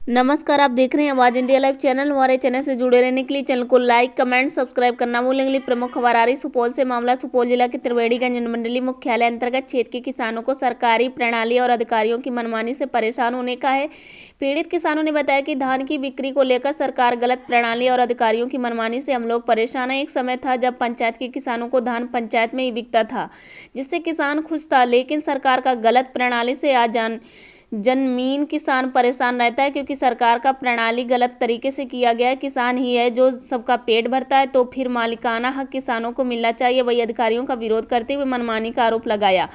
नमस्कार, आप देख रहे हैं आवाज इंडिया लाइव चैनल। हमारे चैनल से जुड़े रहने के लिए चैनल को लाइक, कमेंट, सब्सक्राइब करना भूलेंगे। प्रमुख खबर आ रही सुपौल से मामला सुपौल जिला के त्रिवेणीगंज मंडली मुख्यालय अंतर्गत क्षेत्र के किसानों को सरकारी प्रणाली और अधिकारियों की मनमानी से परेशान होने का है। पीड़ित किसानों ने बताया कि धान की बिक्री को लेकर सरकार गलत प्रणाली और अधिकारियों की मनमानी से हम लोग परेशान हैं। एक समय था जब पंचायत के किसानों को धान पंचायत में ही बिकता था, जिससे किसान खुश था, लेकिन सरकार का गलत प्रणाली से आज जन्मीन किसान परेशान रहता है, क्योंकि सरकार का प्रणाली गलत तरीके से किया गया है। किसान ही है जो सबका पेट भरता है, तो फिर मालिकाना हक किसानों को मिलना चाहिए। वही अधिकारियों का विरोध करते हुए मनमानी का आरोप लगाया।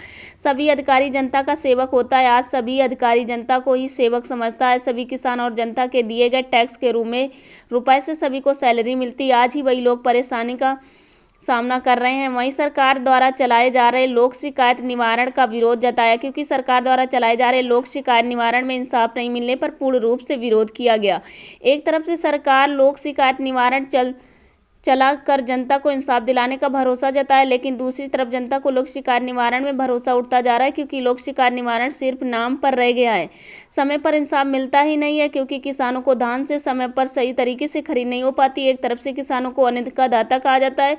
सभी अधिकारी जनता का सेवक होता है। आज सभी अधिकारी जनता को ही सेवक समझता है। सभी किसान और जनता के दिए गए टैक्स के रूप में रुपए से सभी को सैलरी मिलती है। आज ही वही लोग परेशानी का सामना कर रहे हैं। वहीं सरकार द्वारा चलाए जा रहे लोक शिकायत निवारण का विरोध जताया, क्योंकि सरकार द्वारा चलाए जा रहे लोक शिकायत निवारण में इंसाफ नहीं मिलने पर पूर्ण रूप से विरोध किया गया। एक तरफ से सरकार लोक शिकायत निवारण चला कर जनता को इंसाफ दिलाने का भरोसा जताया, लेकिन दूसरी तरफ जनता को लोक शिकायत निवारण में भरोसा उठता जा रहा है, क्योंकि लोक शिकायत निवारण सिर्फ नाम पर रह गया है। समय पर इंसाफ मिलता ही नहीं है, क्योंकि किसानों को धान से समय पर सही तरीके से खरीद नहीं हो पाती। एक तरफ से किसानों को अनिल का दाता कहा जाता है,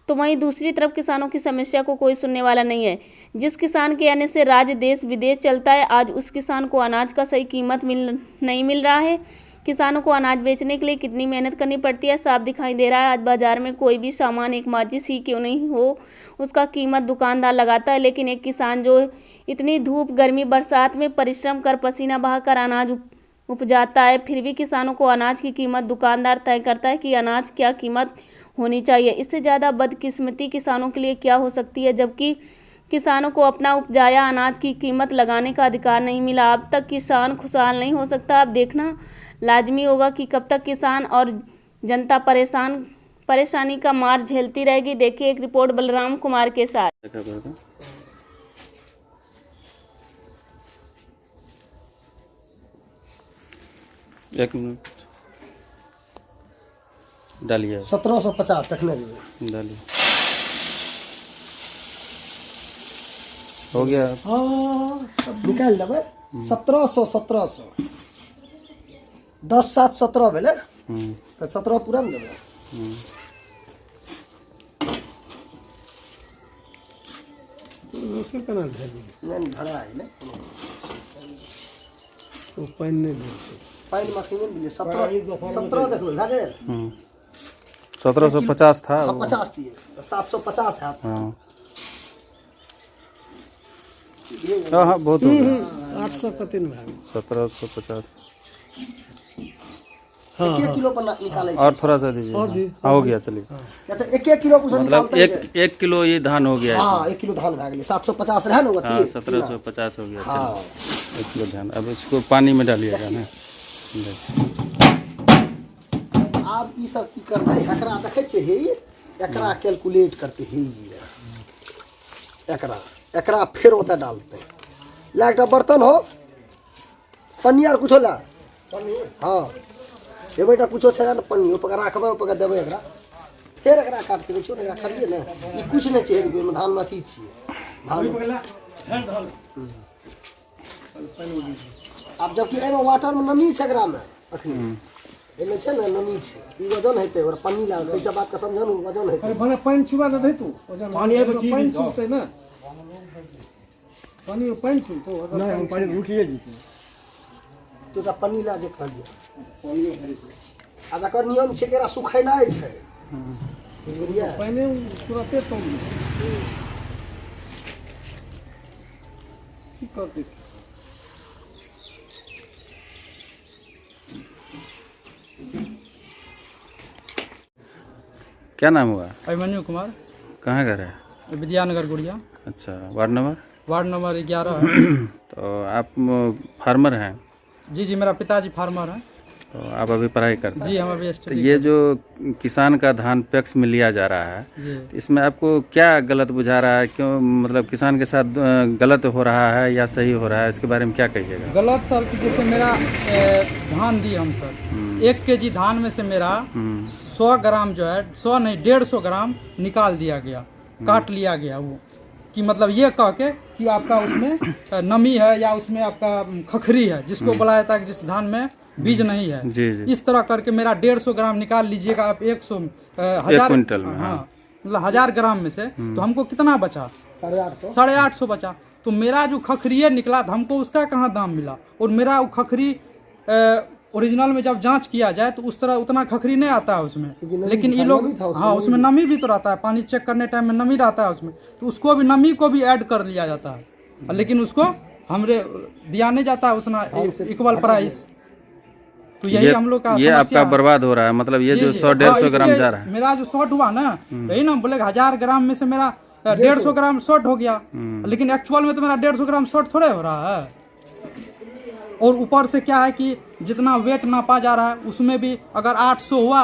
तो वहीं दूसरी तरफ किसानों की समस्या को कोई सुनने वाला नहीं है। जिस किसान के आने से राज्य देश विदेश चलता है, आज उस किसान को अनाज का सही कीमत नहीं मिल रहा है। किसानों को अनाज बेचने के लिए कितनी मेहनत करनी पड़ती है, साफ दिखाई दे रहा है। आज बाजार में कोई भी सामान, एक माचिस ही क्यों नहीं हो, उसका कीमत दुकानदार लगाता है, लेकिन एक किसान जो इतनी धूप, गर्मी, बरसात में परिश्रम कर, पसीना बहाकर अनाज उपजाता है, फिर भी किसानों को अनाज की कीमत दुकानदार तय करता है कि अनाज क्या कीमत होनी चाहिए। इससे ज़्यादा बदकिस्मती किसानों के लिए क्या हो सकती है, जबकि किसानों को अपना उपजाया अनाज की कीमत लगाने का अधिकार नहीं मिला। अब तक किसान खुशहाल नहीं हो सकता। अब देखना लाजमी होगा कि कब तक किसान और जनता परेशानी का मार झेलती रहेगी। देखिए एक रिपोर्ट बलराम कुमार के साथ। एक मिनट डालिए। 1750 तकने डालिए। हो गया। हाँ निकाल लेबै। 1700 10 7 17 भेलै, तो 17 पूरा में देबै। नहीं भरा है ना, तो पानी नहीं दे पानी मखनी में दिए। 17 देख लो लगे। 1750 था। हाँ 50 दिए, तो 750 है। हाँ हाँ बहुत हो गया। 800 कते में 1750 एक किलो पर निकाले। और थोड़ा सा दीजिए। हाँ हो गया, चलिए। या तो 1 किलो कुछ मतलब निकालते एक किलो ये धान हो गया। हाँ 1 किलो धान भाग गया। 750 रहा ना। हाँ 1750 हो गया। हाँ 1 किलो धान। अब इसको पानी में डालिएगा ना। आप ई सब की करते हैं, एकरा देखे छे, एकरा कैलकुलेट करते हैं जी। एकरा फिर होता डालते हैं। ला एक बर्तन हो, पन्नी आर कुछ ला। हाँ ये बेटा कुछो छे ना, पन्नी ऊपर रखबे, ऊपर देबे एकरा, फिर एकरा काट के छोड़ एकरा करिए ना। ई कुछ नहीं चाहिए कि धान में अथी छिए धान। अब जबकि एमे वाटर में नमी छै, एकरा में अखनी एमे छै ना नमी छै, ई वजन हेतै। और पन्नी ला दै छै, बात का समझन, वजन हेतै। अरे बने पानी छुबा न दे तू, पानी छुबते ना, पानी में पानी छुबतो नहीं, हम पानी रुकिए जीते तो एकरा पन्नी ला जे कह दिया। अब एकर नियम छै कि एकरा सुखेनाइ छै, बुझलियै। पानी तुरंते तोड़ दै छै। की करते क्या नाम हुआ? अभिमन्यु कुमार, कहाँ घर है? विद्यानगर गुड़िया। अच्छा, वार्ड नंबर? वार्ड नंबर 11 है। तो आप फार्मर हैं? जी मेरा पिताजी फार्मर है। तो आप अभी पढ़ाई करते हैं? जी हम अभी तो ये जो किसान का धान पैक्स में लिया जा रहा है, तो इसमें आपको क्या गलत बुझा रहा है? क्यों, मतलब किसान के साथ गलत हो रहा है या सही हो रहा है, इसके बारे में क्या कहिएगा? गलत सर, जैसे मेरा धान दी हम सर 1 केजी धान में से मेरा 100 ग्राम जो है, 100 नहीं 150 ग्राम निकाल दिया गया, काट लिया गया। वो कि मतलब ये कह के कि आपका उसमें नमी है या उसमें आपका खखरी है, जिसको बोला जाता है कि जिस धान में बीज नहीं है। जी जी। इस तरह करके मेरा 150 ग्राम निकाल लीजिएगा आप, 100 हजार क्विंटल में, हाँ मतलब 1000 ग्राम में से तो हमको कितना बचा? 850। 850 बचा। तो मेरा जो खखरिये निकला था हमको उसका कहाँ दाम मिला? और मेरा वो खखरी ओरिजिनल में जब जांच किया जाए तो उस तरह उतना खखरी नहीं आता है उसमें, लेकिन ये लोग हाँ उसमें नमी भी तो रहता है, पानी चेक करने टाइम में नमी रहता है उसमें, तो उसको भी नमी को भी ऐड कर लिया जाता है, लेकिन उसको हमरे दिया नहीं जाता है उतना इक्वल प्राइस। तो यही हम लोग का ये आपका बर्बाद हो रहा है, मतलब ये जो 100-150 ग्राम जा रहा है। मेरा जो शॉर्ट हुआ ना, यही ना बोले 1000 ग्राम में से मेरा 150 ग्राम शॉर्ट हो गया, लेकिन एक्चुअल में तो मेरा 150 ग्राम शॉर्ट थोड़े हो रहा है। और ऊपर से क्या है कि जितना वेट नापा जा रहा है उसमें भी अगर 800 हुआ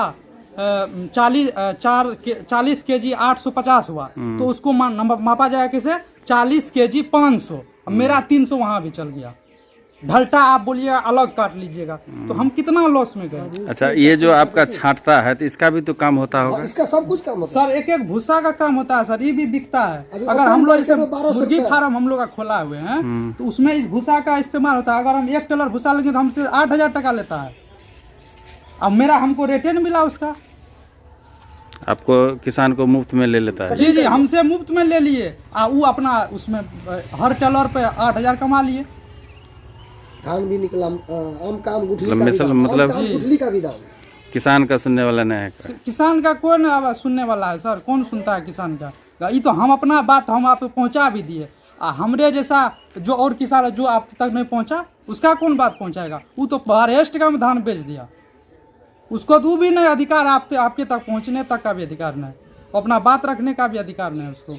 40 केजी 850 हुआ तो उसको मापा जाएगा कैसे? 40 केजी 500। मेरा 300 वहां भी चल गया। ढलटा आप बोलिएगा अलग काट लीजिएगा तो हम कितना लॉस में गए। अच्छा, ये जो आपका छांटता है तो इसका भी तो काम होता होगा? इसका सब कुछ काम होता है सर, एक एक भूसा का काम होता है सर, ये भी बिकता है। अभी अगर हम लोग जैसे 1200 मुर्गी रुपया। फार्म हम लोग का खोला हुए हैं तो उसमें इस भूसा का इस्तेमाल होता है। अगर हम 1 टेलर भूसा लेंगे तो हमसे 8000 टका लेता है। अब मेरा हमको रेटे नहीं मिला उसका। आपको किसान को मुफ्त में ले लेता है? जी जी, हमसे मुफ्त में ले लिए, वो अपना उसमें हर टेलर पे 8000 कमा लिए। धान भी निकला, आम काम गुठली मतलब का भी मिसल- दाम, मतलब- आम काम गुठली का भी दाम। किसान का सुनने वाला नहीं है? किसान का कौन आवाज सुनने वाला है सर? कौन सुनता है किसान का? ये तो हम अपना बात हम आप पहुंचा भी दिए। हमरे जैसा जो और किसान जो आप तक नहीं पहुंचा उसका कौन बात पहुंचाएगा? वो तो फॉरेस्ट का धान बेच दिया, उसको तो भी नहीं अधिकार, आपके तक पहुंचने तक का भी अधिकार नहीं, अपना बात रखने का भी अधिकार नहीं उसको।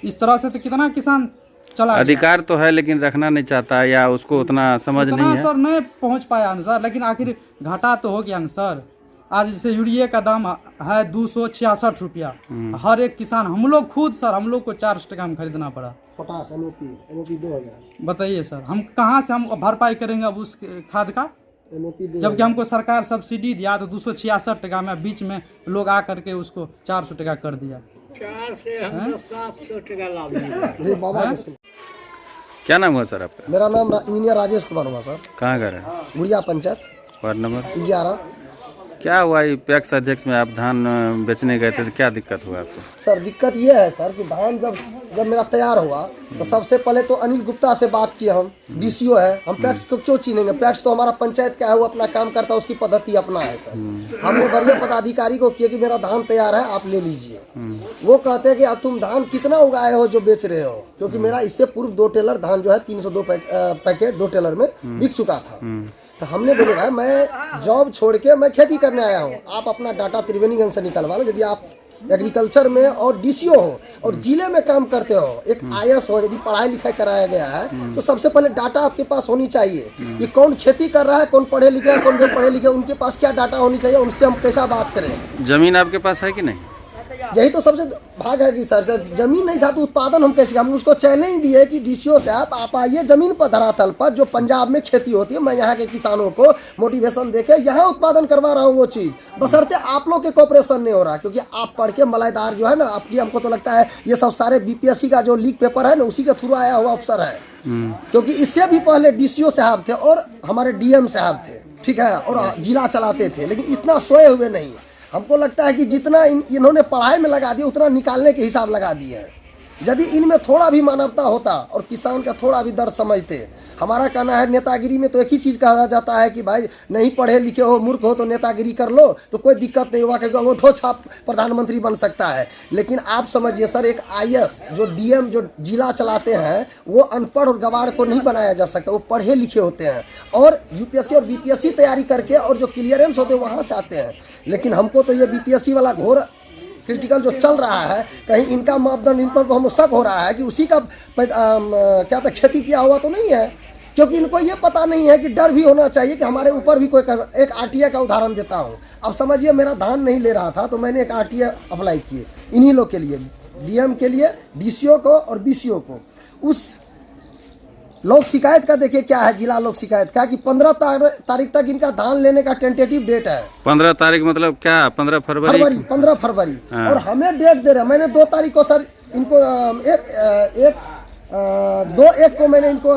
इस तरह से तो कितना किसान चला गया। अधिकार तो है लेकिन रखना नहीं चाहता या उसको उतना समझ नहीं है। सर नहीं पहुंच पाया ना सर, लेकिन आखिर घाटा तो हो गया ना सर। आज जैसे यूरिया का दाम है 266 रुपया, हर एक किसान, हम लोग खुद सर हम लोग को 400 टका में खरीदना पड़ा। Potash MOP 2000। बताइए सर, हम कहाँ से हम भरपाई करेंगे अब उस खाद का? एमओपी जबकि हमको सरकार सब्सिडी दिया तो 266 टका में, बीच में लोग आ करके उसको 400 टका कर दिया। 4 से हम 700 टका लाभ मिला। बाबा के सुनो। क्या नाम हुआ सर आपका? मेरा नाम इंजीनियर राजेश कुमार हुआ सर, कहाँ घर है? गुड़िया पंचायत वार्ड नंबर 11। क्या हुआ? पैक्स अध्यक्ष में आप धान बेचने गए थे तो क्या दिक्कत हुआ आपको? सर दिक्कत ये है सर कि धान जब मेरा तैयार हुआ तो सबसे पहले तो अनिल गुप्ता से बात किए हम, डीसीओ है, हम पैक्स को क्यों चीनेंगे? पैक्स तो हमारा पंचायत का है, वो अपना काम करता है, उसकी पद्धति अपना है सर। हमने वरीय पदाधिकारी को किया कि मेरा धान तैयार है, आप ले लीजिए। वो कहते हैं कि अब तुम धान कितना उगाए हो जो बेच रहे हो, क्योंकि मेरा इससे पूर्व 2 टेलर धान जो है 302 पैकेट 2 टेलर में बिक चुका था। तो हमने बोले भाई मैं जॉब छोड़ के मैं खेती करने आया हूँ, आप अपना डाटा त्रिवेणीगंज से निकलवा लो। यदि आप एग्रीकल्चर में और डीसीओ हो और जिले में काम करते हो, एक आईएएस हो, यदि पढ़ाई लिखाई कराया गया है तो सबसे पहले डाटा आपके पास होनी चाहिए कि कौन खेती कर रहा है, कौन पढ़े लिखे है, कौन भी पढ़े लिखे, उनके पास क्या डाटा होनी चाहिए, उनसे हम कैसा बात करें। जमीन आपके पास है कि नहीं? यही तो सबसे भाग है कि सर जमीन नहीं था तो उत्पादन हम कैसे? हमने उसको चैलेंज दिए कि डीसीओ साहब आप आइए जमीन पर धरातल पर, जो पंजाब में खेती होती है, मैं यहाँ के किसानों को मोटिवेशन देके यहाँ उत्पादन करवा रहा हूँ वो चीज़, बशर्ते आप लोग के कॉपरेशन नहीं हो रहा। क्योंकि आप पढ़ के मलाईदार जो है ना आपकी, हमको तो लगता है ये सब सारे बीपीएससी का जो लीक पेपर है ना उसी के थ्रू आया हुआ अफसर है। क्योंकि इससे भी पहले डीसीओ साहब थे और हमारे डीएम साहब थे, ठीक है, और जिला चलाते थे, लेकिन इतना सोए हुए नहीं। हमको लगता है कि जितना इन्होंने पढ़ाई में लगा दिया उतना निकालने के हिसाब लगा दिए हैं। यदि इनमें थोड़ा भी मानवता होता और किसान का थोड़ा भी दर्द समझते। हमारा कहना है नेतागिरी में तो एक ही चीज़ कहा जाता है कि भाई नहीं पढ़े लिखे हो, मूर्ख हो तो नेतागिरी कर लो तो कोई दिक्कत नहीं हुआ, क्योंकि अंगूठो छाप प्रधानमंत्री बन सकता है। लेकिन आप समझिए सर, एक आईएएस जो डीएम जो जिला चलाते हैं वो अनपढ़ और गवार को नहीं बनाया जा सकता, वो पढ़े लिखे होते हैं और यूपीएससी और बीपीएससी तैयारी करके और जो क्लियरेंस होते हैं वहाँ से आते हैं। लेकिन हमको तो ये बीपीएससी वाला घोर क्रिटिकल जो चल रहा है, कहीं इनका मापदंड इन पर हमको शक हो रहा है कि उसी का क्या था खेती किया हुआ तो नहीं है, क्योंकि इनको ये पता नहीं है कि डर भी होना चाहिए कि हमारे ऊपर भी कोई एक आरटीए का उदाहरण देता हूँ। अब समझिए मेरा धान नहीं ले रहा था तो मैंने एक आरटीए अप्लाई किए इन्हीं लोग के लिए, डीएम के लिए, डीसीओ को और बीसीओ को। उस लोक शिकायत का देखिए क्या है, जिला लोक शिकायत का, कि 15 तारीख तक इनका धान लेने का टेंटेटिव डेट है। 15 तारीख मतलब क्या? 15 फरवरी? 15 फरवरी। हाँ। और हमें डेट दे रहे हैं। मैंने 2 तारीख को सर इनको एक 2/1 को मैंने इनको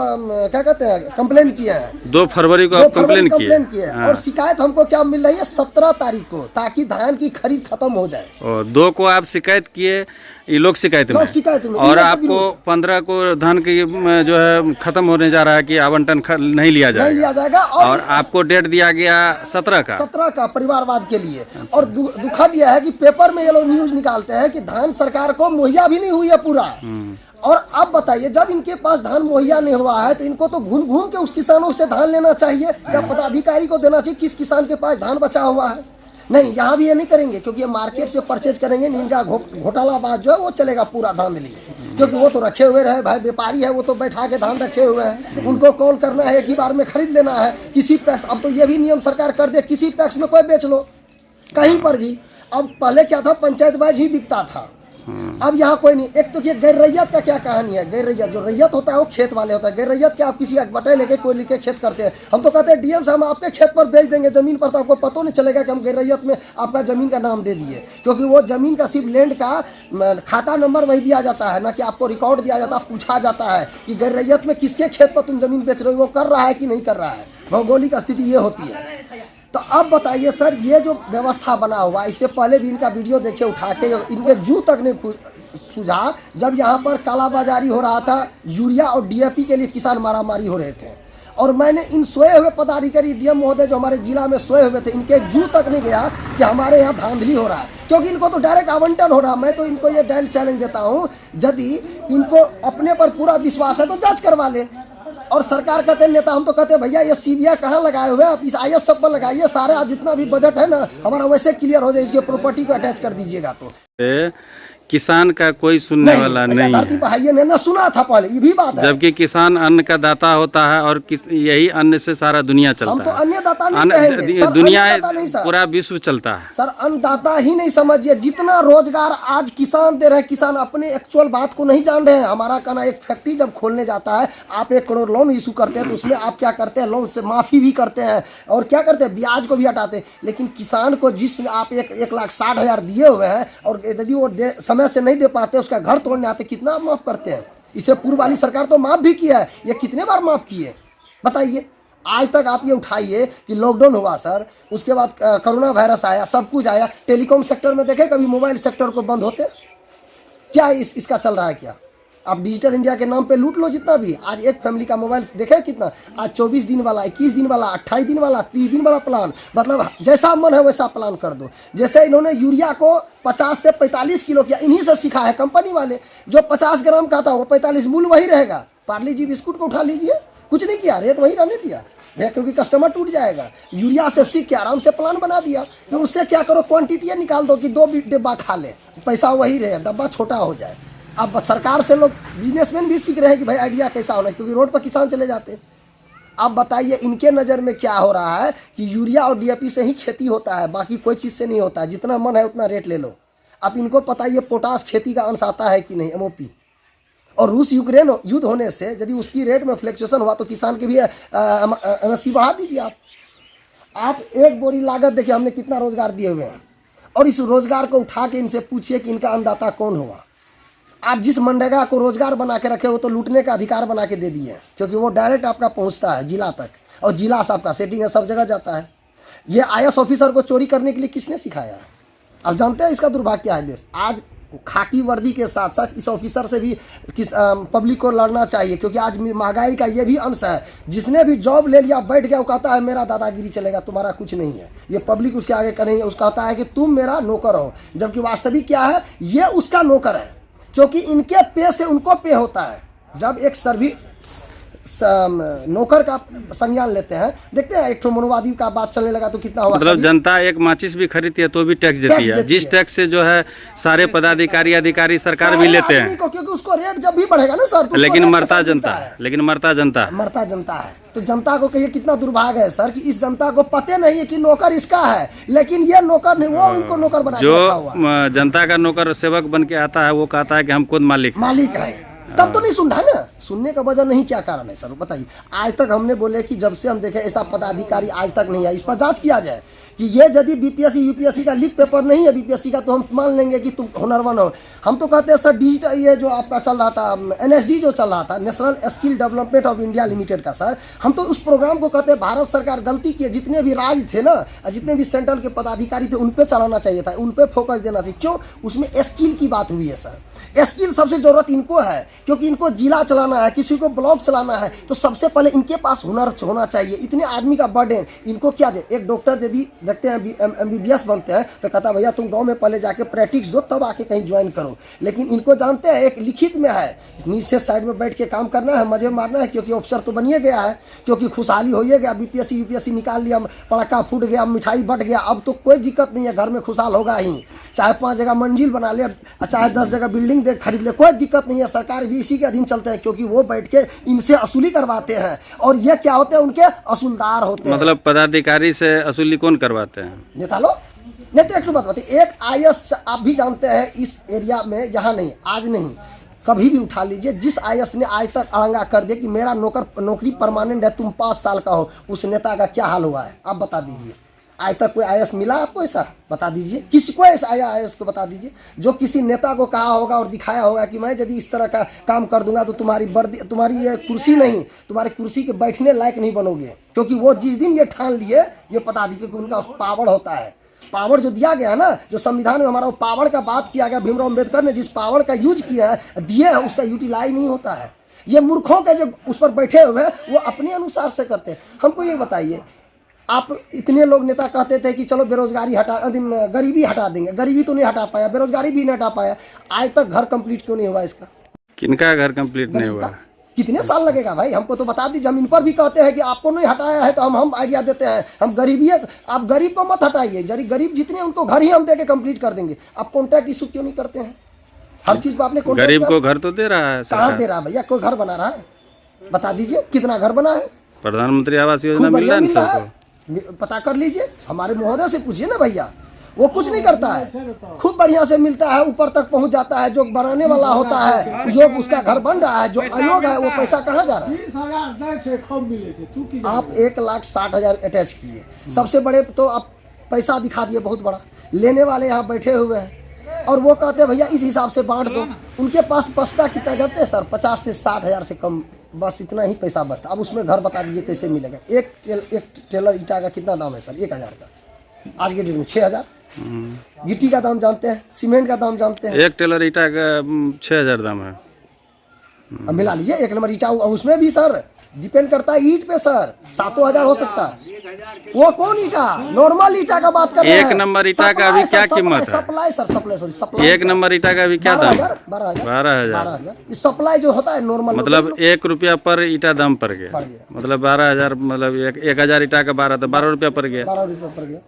क्या कहते हैं कंप्लेन किया है। 2 फरवरी को आप कंप्लेन किए किए? और शिकायत हमको क्या मिल रही है 17 तारीख को, ताकि धान की खरीद खत्म हो जाए। और 2 को आप शिकायत किए, ये लोग शिकायत में, और आपको 15 को धान की जो है खत्म होने जा रहा है कि आवंटन नहीं लिया जाएगा और आपको डेट दिया गया 17 का परिवारवाद के लिए। और दुखद यह है कि पेपर में ये लोग न्यूज निकालते हैं कि धान सरकार को मुहैया भी नहीं हुई है पूरा। और अब बताइए, जब इनके पास धान मुहैया नहीं हुआ है तो इनको तो घूम घूम के उस किसानों से धान लेना चाहिए या पदाधिकारी को देना चाहिए किस किसान के पास धान बचा हुआ है। नहीं, यहाँ भी ये नहीं करेंगे, क्योंकि ये मार्केट से परचेज करेंगे। इनका घोटालाबाज जो है वो चलेगा पूरा धान लिए, क्योंकि वो तो रखे हुए रहे, भाई व्यापारी है, वो तो बैठा के धान रखे हुए हैं। उनको कॉल करना है, एक ही बार में खरीद लेना है किसी पैक्स। अब तो ये भी नियम सरकार कर दे, किसी पैक्स में कोई बेच लो कहीं पर भी। अब पहले क्या था, पंचायत वाइज ही बिकता था, अब यहाँ कोई नहीं। एक तो ये गैर रैयत का क्या कहानी है। गैर रैयत, जो रैयत होता है वो खेत वाले होता है। गैर रैयत क्या, आप किसी बटे लेके कोई लेके खेत करते हैं। हम तो कहते हैं डीएम साहब आपके खेत पर बेच देंगे जमीन पर, तो आपको पता नहीं चलेगा कि हम गैर रैयत में आपका जमीन का नाम दे दिए, क्योंकि वो जमीन का सिर्फ लैंड का खाता नंबर वही दिया जाता है, ना कि आपको रिकॉर्ड दिया जाता है। पूछा जाता है कि गैर रैयत में किसके खेत पर तुम जमीन बेच रहे हो, वो कर रहा है कि नहीं कर रहा है। भौगोलिक स्थिति ये होती है। तो अब बताइए सर, ये जो व्यवस्था बना हुआ, इससे पहले भी इनका वीडियो देखे उठा के, इनके जू तक नहीं सुझा जब यहाँ पर कालाबाजारी हो रहा था। यूरिया और डीएपी के लिए किसान मारामारी हो रहे थे, और मैंने इन सोए हुए पदाधिकारी डीएम महोदय जो हमारे जिला में सोए हुए थे, इनके जू तक नहीं गया कि हमारे यहाँ धांधली हो रहा है, क्योंकि इनको तो डायरेक्ट आवंटन हो रहा है। मैं तो इनको ये डायरेक्ट चैलेंज देता हूँ, यदि इनको अपने पर पूरा विश्वास है तो जांच करवा ले। और सरकार कहते हैं नेता, हम तो कहते हैं भैया ये सीबीआई कहाँ लगाए हुए हैं, आप इस IAS सब पर लगाइए, सारा जितना भी बजट है ना हमारा वैसे क्लियर हो जाए, इसके प्रॉपर्टी को अटैच कर दीजिएगा। तो किसान का कोई सुनने वाला नहीं है। भाई ने ना सुना था पहले, ये भी बात है। जबकि किसान अन्न का दाता होता है और यही अन्न से सारा दुनिया चलता है। हम तो अन्नदाता नहीं कहेंगे सर, दुनिया नहीं पूरा विश्व चलता है सर। अन्नदाता ही नहीं समझिए, जितना रोजगार आज किसान दे रहे हैं, किसान अपने एक्चुअल बात को नहीं जान रहे हैं। हमारा कहना, एक फैक्ट्री जब खोलने जाता है, आप 1 करोड़ लोन इशू करते हैं, तो उसमें आप क्या करते हैं, लोन से माफी भी करते हैं और क्या करते हैं, ब्याज को भी हटाते हैं। लेकिन किसान को जिस आप 1,60,000 दिए हुए हैं, और यदि वो समय से नहीं दे पाते, उसका घर तोड़ने आते, कितना आप माफ करते हैं। इससे पूर्व वाली सरकार तो माफ भी किया है, ये कितने बार माफ किए बताइए। आज तक आप ये उठाइए कि लॉकडाउन हुआ सर, उसके बाद कोरोना वायरस आया, सब कुछ आया। टेलीकॉम सेक्टर में देखे कभी मोबाइल सेक्टर को बंद होते? क्या इसका चल रहा है? क्या आप डिजिटल इंडिया के नाम पे लूट लो जितना भी। आज एक फैमिली का मोबाइल देखे कितना, आज 24 दिन वाला, 21 दिन वाला, 28 दिन वाला, 30 दिन वाला प्लान। मतलब जैसा मन है वैसा प्लान कर दो। जैसे इन्होंने यूरिया को 50 से 45 किलो किया, इन्हीं से सीखा है कंपनी वाले। जो 50 ग्राम का था वो 45, मूल्य वही रहेगा। पार्ले जी बिस्कुट को उठा लीजिए, कुछ नहीं किया, रेट वही रहने दिया भैया, क्योंकि कस्टमर टूट जाएगा। यूरिया से सीख के आराम से प्लान बना दिया। तो उससे क्या करो, क्वांटिटी निकाल दो कि 2 डिब्बा खा ले, पैसा वही रहे, डब्बा छोटा हो जाए। अब सरकार से लोग बिजनेसमैन भी सीख रहे हैं कि भाई आइडिया कैसा होना है, क्योंकि रोड पर किसान चले जाते हैं। अब बताइए इनके नज़र में क्या हो रहा है कि यूरिया और डीएपी से ही खेती होता है, बाकी कोई चीज़ से नहीं होता है। जितना मन है उतना रेट ले लो। अब इनको पता ये पोटास खेती का अंश आता है कि नहीं, MOP। और रूस यूक्रेन युद्ध होने से यदि उसकी रेट में फ्लक्चुएशन हुआ तो किसान के भी MSP बढ़ा दीजिए आप। एक बोरी लागत देखिए हमने कितना रोजगार दिए हुए हैं, और इस रोजगार को उठा के इनसे पूछिए कि इनका अन्नदाता कौन हुआ। आप जिस मनरेगा को रोजगार बना के रखे वो तो लूटने का अधिकार बना के दे दिए, क्योंकि वो डायरेक्ट आपका पहुंचता है जिला तक, और जिला से आपका सेटिंग है, सब जगह जाता है। ये IAS ऑफिसर को चोरी करने के लिए किसने सिखाया है? अब जानते हैं इसका दुर्भाग्य क्या है देश। आज खाकी वर्दी के साथ साथ इस ऑफिसर से भी पब्लिक को लड़ना चाहिए, क्योंकि आज महंगाई का ये भी अंश है। जिसने भी जॉब ले लिया बैठ गया, वो कहता है मेरा दादागिरी चलेगा, तुम्हारा कुछ नहीं है। ये पब्लिक उसके आगे का नहीं है, उसका कहता है कि तुम मेरा नौकर हो, जबकि वास्तविक क्या है, ये उसका नौकर है, क्योंकि इनके पे से उनको पे होता है। जब एक नौकर का संज्ञान लेते हैं, देखते हैं एक मनोवादी का बात चलने लगा तो कितना हुआ। मतलब जनता एक माचिस भी खरीदती है तो भी टैक्स देती है, जिस टैक्स से जो है सारे पदाधिकारी अधिकारी सरकार भी लेते हैं, क्योंकि उसको रेट जब भी बढ़ेगा ना सर, लेकिन मरता जनता है, मरता जनता है। तो जनता को कहिए कितना दुर्भाग्य है सर कि इस जनता को पता नहीं है कि नौकर इसका है, लेकिन ये नौकर नहीं, वो उनको नौकर बना के रखा हुआ। जो जनता का नौकर सेवक बन के आता है वो कहता है कि हम खुद मालिक है, तब तो नहीं सुनना ना। सुनने का वजह नहीं, क्या कारण है सर बताइए। आज तक हमने बोले कि जब से हम देखे ऐसा पदाधिकारी आज तक नहीं है, इस पर जांच किया जाए कि ये यदि बीपीएससी यूपीएससी का लीक पेपर नहीं है बीपीएससी का, तो हम मान लेंगे कि तुम हुनरमंद हो। हम तो कहते हैं सर डिजिटल ये जो आपका चल रहा था एनएसडी जो चल रहा था, national skill development of India limited का, सर हम तो उस प्रोग्राम को कहते हैं भारत सरकार गलती की है। जितने भी राज्य थे ना, जितने भी सेंट्रल के पदाधिकारी थे, उन पे चलाना चाहिए था, उन पे फोकस देना चाहिए। क्यों? उसमें स्किल की बात हुई है सर। स्किल सबसे जरूरत इनको है, क्योंकि इनको जिला चलाना है, किसी को ब्लॉक चलाना है, तो सबसे पहले इनके पास हुनर होना चाहिए। इतने आदमी का बर्डन इनको क्या दे? एक डॉक्टर यदि देखते हैं एमबीबीएस बनते हैं तो कहता है भैया तुम गांव में पहले जाके प्रैक्टिस दो तब आके कहीं ज्वाइन करो। लेकिन इनको जानते हैं एक लिखित में है, नीचे साइड में बैठ के काम करना है, मजे मारना है, क्योंकि अफसर तो बनिए गया है, क्योंकि खुशहाली हो गया, बीपीएससी यूपीएससी निकाल लिया, पड़ाका फूट गया, मिठाई बट गया, अब तो कोई दिक्कत नहीं है, घर में खुशहाल होगा ही। चाहे 5 जगह मंजिल बना ले, चाहे 10 जगह बिल्डिंग दे खरीद ले, कोई दिक्कत नहीं है। सरकार भी इसी के अधीन चलते हैं, क्योंकि वो बैठ के इनसे असूली करवाते हैं, और ये क्या होते हैं? उनके असूलदार होते हैं। मतलब पदाधिकारी से असूली कौन करवाते हैं? नेता लोग। नहीं तो एक बात बताइए, एक आईएएस आप भी जानते हैं इस एरिया में, यहाँ नहीं, आज नहीं, कभी भी उठा लीजिए, जिस आईएएस ने आज तक अड़ंगा कर दिया कि मेरा नौकरी परमानेंट है, तुम 5 साल का हो, उस नेता का क्या हाल हुआ है आप बता दीजिए। आज तक कोई आईएएस मिला आपको ऐसा? बता दीजिए, किसी को ऐसा आईएएस को बता दीजिए जो किसी नेता को कहा होगा और दिखाया होगा कि मैं यदि इस तरह का काम कर दूंगा तो तुम्हारी ये कुर्सी नहीं, तुम्हारी कुर्सी के बैठने लायक नहीं बनोगे। क्योंकि वो जिस दिन ये ठान लिए, ये बता दीजिए कि उनका पावर होता है। पावर जो दिया गया ना, जो संविधान में हमारा वो पावर का बात किया गया, भीमराव अम्बेडकर ने जिस पावर का यूज किया है, दिए है, उसका यूटिलाइज नहीं होता है। ये मूर्खों के जो उस पर बैठे हुए हैं वो अपने अनुसार से करते हैं। हमको ये बताइए, आप इतने लोग नेता कहते थे कि चलो बेरोजगारी गरीबी हटा देंगे, गरीबी तो नहीं हटा पाया, बेरोजगारी भी नहीं हटा पाया। आज तक घर कंप्लीट क्यों नहीं हुआ इसका? किनका घर कंप्लीट नहीं हुआ? कितने साल लगेगा भाई? हमको तो बता दीजिए। जमीन पर भी कहते हैं कि आपको नहीं हटाया है, तो हम आइडिया देते हैं, हम गरीबी, आप गरीब को मत हटाइए, गरीब जितने उनको घर ही हम दे के कंप्लीट कर देंगे। आप कॉन्ट्रैक्ट इशू क्यों नहीं करते हैं? हर चीज पर आपने गरीब को घर तो दे रहा है, कहाँ दे रहा है भैया? कोई घर बना रहा है? बता दीजिए कितना घर बना है? प्रधानमंत्री आवास योजना मिल रहा है सबको, पता कर लीजिए, हमारे महोदय से पूछिए ना भैया, वो कुछ नहीं करता है, खूब बढ़िया से मिलता है, ऊपर तक पहुंच जाता है। जो बनाने वाला होता है, जो उसका घर बन रहा है, जो आयोग है, वो पैसा कहाँ जा रहा है? 30,000 आप 1,60,000 अटैच किए, सबसे बड़े तो आप पैसा दिखा दिए बहुत बड़ा। लेने वाले यहाँ बैठे हुए हैं और वो कहते हैं भैया इस हिसाब से बांट दो। उनके पास बचता कितना जानते हैं सर? 50 से 60,000 से कम, बस इतना ही पैसा बचता। अब उसमें घर बता दीजिए कैसे मिलेगा? एक टेलर ईटा का कितना दाम है सर? 1,000 का आज के डेट में 6,000। गिट्टी का दाम जानते हैं, सीमेंट का दाम जानते हैं। एक टेलर ईटा का 6,000 दाम है। अब मिला लीजिए 1 नंबर ईटा, उसमें भी सर डिपेंड करता है ईंट पे सर, 7,000 हो सकता है। वो कौन ईटा? नॉर्मल ईटा का बात कर रहे हैं। 1 नंबर ईटा का अभी क्या कीमत है? सप्लाई 1 नंबर ईटा का अभी क्या दाम? 12,000। इस सप्लाई जो होता है नॉर्मल, मतलब 1 रुपया पर ईटा दाम पड़ गया, मतलब 12,000, मतलब 1,000 ईटा का 12 तो 12 रुपया पड़ गया। 12 रुपये पड़ गया।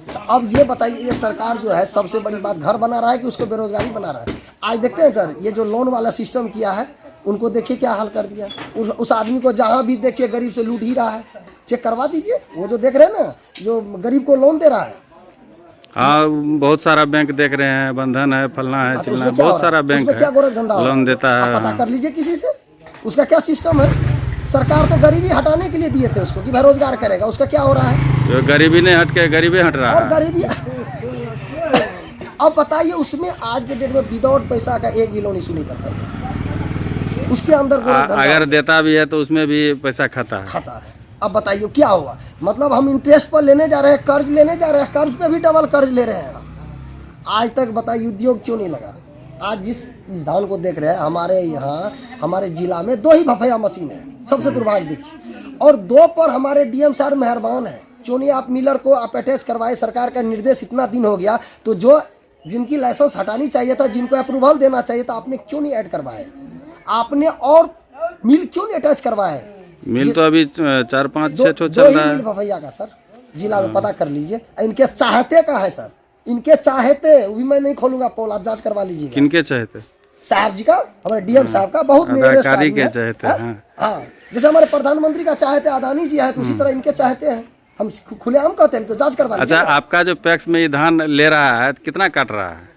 तो अब ये बताइए, ये सरकार जो है सबसे बड़ी बात घर बना रहा है कि उसको बेरोजगारी बना रहा है? आज देखते हैं सर, ये जो लोन वाला सिस्टम किया है, उनको देखिए क्या हाल कर दिया। उस आदमी को जहाँ भी देखिए गरीब से लूट ही रहा है। चेक करवा दीजिए, वो जो देख रहे हैं ना, जो गरीब को लोन दे रहा है। हाँ, बहुत सारा बैंक देख रहे हैं, बंधन है, फलना है, चिलना है, बहुत सारा बैंक है, लोन देता है। पता कर लीजिए किसी से उसका क्या सिस्टम है। सरकार तो गरीबी हटाने के लिए दिए थे उसको कि भाई रोजगार करेगा, उसका क्या हो रहा है? तो गरीबी नहीं हट के गरीबी हट रहा और है। गरीबी अब बताइए, उसमें आज के डेट में विदाउट पैसा का एक भी लोन इशू नहीं करता, उसके अंदर अगर देता भी है तो उसमें भी पैसा खाता है। अब बताइए क्या हुआ? मतलब हम इंटरेस्ट पर लेने जा रहे हैं, कर्ज लेने जा रहे हैं, कर्ज पे भी डबल कर्ज ले रहे हैं। आज तक बताइए उद्योग क्यों नहीं लगा? आज जिस धान को देख रहे हैं, हमारे यहाँ हमारे जिला में 2 ही भफैया मशीन है, सबसे दुर्भाग्य देखिए, और 2 पर हमारे डीएम साहब मेहरबान है। क्यों नहीं आप मिलर को आप अटैच करवाए? सरकार का निर्देश इतना दिन हो गया, तो जो जिनकी लाइसेंस हटानी चाहिए था, जिनको अप्रूवल देना चाहिए था, आपने क्यों नहीं ऐड करवाए? आपने और मिल क्यों नहीं अटैच करवाए? मिल तो अभी 4-5-6 चल रहा है भैया का सर, जिला में पता कर लीजिए। इनके चाहते का है सर, इनके चाहते, भी मैं नहीं खोलूंगा पोल, आप जांच करवा लीजिए। किनके चाहते? साहब जी का, हमारे डीएम साहब का, बहुत अधिकारी के चाहते हैं। हाँ, जैसे हमारे प्रधानमंत्री का चाहते अदानी जी है, तो उसी तरह इनके चाहते हैं। हम खुलेआम कहते हैं, तो जांच करवा लीजिए। अच्छा, आपका जो पैक्स में ये धान ले रहा है कितना काट रहा है?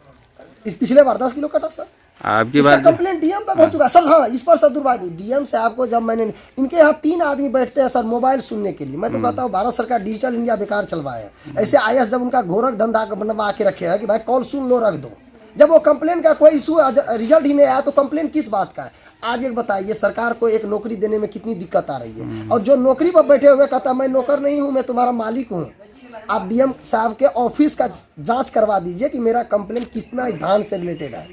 इस पिछले बार 10 किलो कटा सर। आपकी इसका बात कंप्लेंट डीएम तक हो चुका है सर। हाँ, इस पर सर दुर्भाग्य डीएम साहब को जब मैंने, इनके यहाँ 3 आदमी बैठते हैं सर मोबाइल सुनने के लिए। मैं तो कहता हूँ भारत सरकार डिजिटल इंडिया बेकार चलवाए है। ऐसे आईएएस जब उनका घोरक धंधा बनवा के रखे है कि भाई कॉल सुन लो रख दो, जब वो कंप्लेन का कोई इशू रिजल्ट ही नहीं आया तो कंप्लेन किस बात का है। आज एक बताइए, सरकार को एक नौकरी देने में कितनी दिक्कत आ रही है, और जो नौकरी पर बैठे हुए कहता मैं नौकर नहीं हूँ, मैं तुम्हारा मालिक हूँ। आप डीएम साहब के ऑफिस का जांच करवा दीजिए कि मेरा कंप्लेन कितना धान से रिलेटेड है,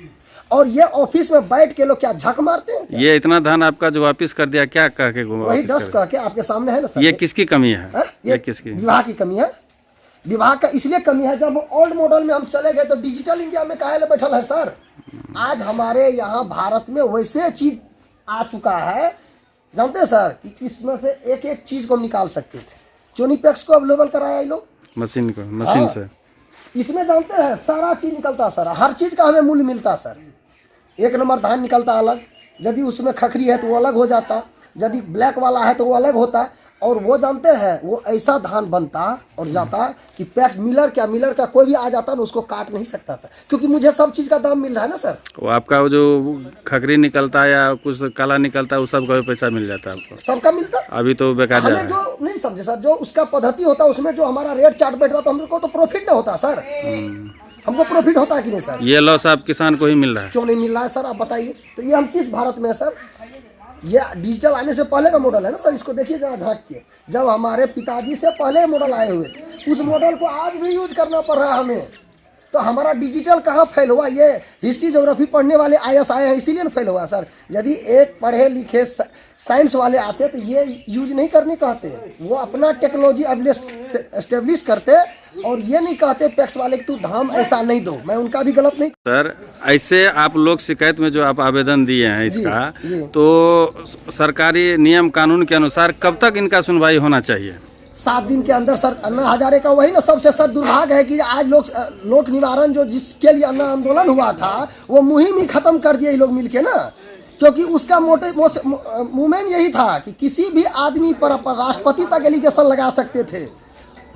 और ये ऑफिस में बैठ के लोग क्या झक मारते हैं क्या? ये इतना धान आपका जो वापिस कर दिया, क्या कह के वही 10 कह के आपके सामने है ना सर। ये किसकी कमी है? हाँ? ये किसकी? विभाग की कमी है। विभाग का इसलिए कमी है, जब ओल्ड मॉडल में हम चले गए तो डिजिटल इंडिया में काहे ले बैठल है सर। आज हमारे यहाँ भारत में वैसे चीज आ चुका है, जानते हैं सर, कि इसमें से एक एक चीज को निकाल सकते थे। चोनीपैक्स को अवेलेबल कराया ये लोग मशीन को, मशीन हाँ। से इसमें जानते हैं सारा चीज निकलता सर, हर चीज का हमें मूल्य मिलता सर। 1 नंबर धान निकलता अलग, यदि उसमें खखरी है तो वो अलग हो जाता, यदि ब्लैक वाला है तो वो अलग होता। और वो जानते हैं वो ऐसा धान बनता और जाता कि पैक्स मिलर क्या, मिलर का कोई भी आ जाता ना उसको काट नहीं सकता था, क्योंकि मुझे सब चीज़ का दाम मिल रहा है ना सर। वो आपका वो जो खखरी निकलता है या कुछ काला निकलता है, वो सब का पैसा मिल जाता है आपको? सबका मिलता। अभी तो बेकार जा रहा हमें है। जो नहीं समझे सर, जो उसका पद्धति होता है उसमें जो हमारा रेट चार्ट बैठता तो हमको तो प्रॉफिट ना होता सर। हमको प्रॉफिट होता है कि नहीं सर? ये लॉस आप किसान को ही मिल रहा है। क्यों नहीं मिल रहा है सर, आप बताइए। तो ये हम किस भारत में है सर? ये डिजिटल आने से पहले का मॉडल है ना सर, इसको देखिए जरा झांक के। जब हमारे पिताजी से पहले मॉडल आए हुए थे, उस मॉडल को आज भी यूज करना पड़ रहा है हमें। तो हमारा डिजिटल कहाँ फेल हुआ? ये हिस्ट्री ज्योग्राफी पढ़ने वाले आईएएस आए हैं इसीलिए ना फेल हुआ सर। यदि एक पढ़े लिखे साइंस वाले आते तो ये यूज नहीं करने कहते, वो अपना टेक्नोलॉजी एस्टेब्लिश करते, और ये नहीं कहते पैक्स वाले कि तू धाम ऐसा नहीं दो। मैं उनका भी गलत नहीं। सर ऐसे आप लोक शिकायत में जो आप आवेदन दिए हैं इसका, जी। तो सरकारी नियम कानून के अनुसार कब तक इनका सुनवाई होना चाहिए? 7 दिन के अंदर सर। अन्ना हजारे का वही ना सबसे सर दुर्भाग्य है कि आज लोक निवारण जो जिसके लिए अन्ना आंदोलन हुआ था वो मुहिम ही खत्म कर दिया ये लोग मिलके ना, क्योंकि उसका मूवमेंट यही था कि किसी भी आदमी पर राष्ट्रपति तक एलिगेशन लगा सकते थे।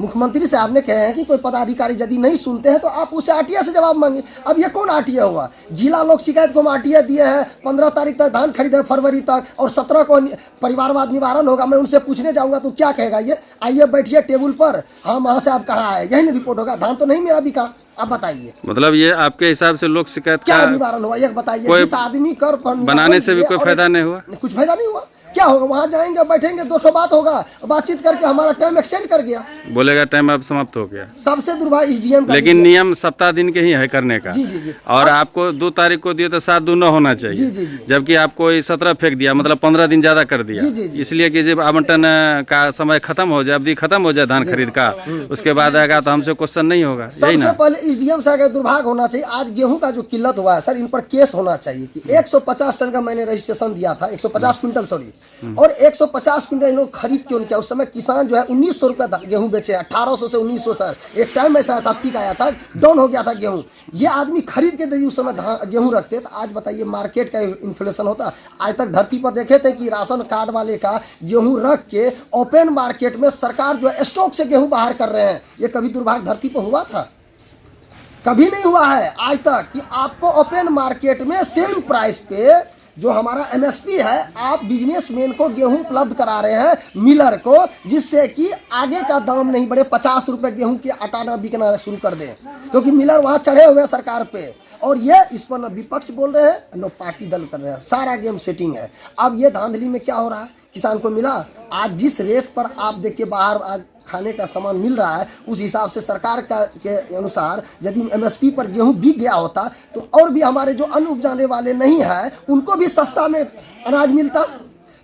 मुख्यमंत्री साहब ने कहे हैं कि कोई पदाधिकारी यदि नहीं सुनते हैं तो आप उसे आरटीए से जवाब मांगे। अब ये कौन आरटीए हुआ? जिला लोक शिकायत को हम आरटीए दिए हैं, 15 तारीख तक धान खरीदे फरवरी तक, और 17 को परिवारवाद निवारण होगा। मैं उनसे पूछने जाऊंगा तो क्या कहेगा ये? आइए बैठिए टेबल पर, हाँ वहाँ से आप कहाँ आए, यही रिपोर्ट होगा। धान तो नहीं मेरा बिका। अब बताइए, मतलब ये आपके हिसाब से लोक शिकायत क्या का निवारण हुआ? ये बताइए। कोई जिस आदमी कर बनाने से भी कोई फायदा नहीं हुआ? कुछ फायदा नहीं हुआ। क्या होगा? वहाँ जाएंगे, बैठेंगे, 200 बात होगा, बातचीत करके हमारा टाइम एक्सटेंड कर दिया। बोलेगा टाइम अब समाप्त हो गया। सबसे दुर्भाग्य इस डीएम का। लेकिन नियम सप्ताह दिन के ही है करने का। जी जी जी। और आपको 2 तारीख को दिए तो 7 दूना होना चाहिए। जी जी जी। जबकि आपको 17 फेंक दिया, मतलब 15 दिन ज्यादा कर दिया। जी जी जी। इसलिए कि जब आवंटन का समय खत्म हो जाए, अवधि खत्म हो जाए धान खरीद का, उसके बाद आएगा तो हमसे क्वेश्चन नहीं होगा। यही सबसे ना? पहले इस डीएम साहब का दुर्भाग्य होना चाहिए। आज गेहूं का जो किल्लत हुआ है सर, इन पर केस होना चाहिए कि 150 टन का मैंने रजिस्ट्रेशन दिया था, 150 क्विंटल सॉरी, और 150 क्विंटल इन लोग खरीद क्यों नहीं किया? उस समय किसान जो है 1900 रुपये गेहूं बेचे, 1800 से 1900 सर। एक टाइम ऐसा था, पीक आया था, डाउन हो गया था गेहूं। ये आदमी खरीद के यदि उस समय गेहूं रखते तो आज बताइए मार्केट का इन्फ्लेशन होता। आज तक धरती पर देखे थे कि राशन कार्ड वाले का गेहूं रख के ओपन मार्केट में सरकार जो है स्टॉक से गेहूं बाहर कर रहे हैं। ये कभी दुर्भाग्य धरती पर हुआ था? कभी नहीं हुआ है आज तक कि आपको ओपन मार्केट में सेम प्राइस पे जो हमारा एमएसपी है, आप बिजनेसमैन को गेहूं उपलब्ध करा रहे हैं, मिलर को, जिससे कि आगे का दाम नहीं बढ़े। 50 रुपए गेहूं के आटा ना बिकना शुरू कर दें, क्योंकि मिलर वहां चढ़े हुए हैं सरकार पे। और ये इस पर न विपक्ष बोल रहे हैं न पार्टी दल कर रहे हैं, सारा गेम सेटिंग है। अब ये धांधली में क्या हो रहा है? किसान को मिला आज जिस रेट पर आप देखिए बाहर आज खाने का सामान मिल रहा है, उस हिसाब से सरकार के अनुसार यदि एमएसपी पर गेहूं बिक गया होता तो और भी हमारे जो अन्न उपजाने वाले नहीं है उनको भी सस्ता में अनाज मिलता।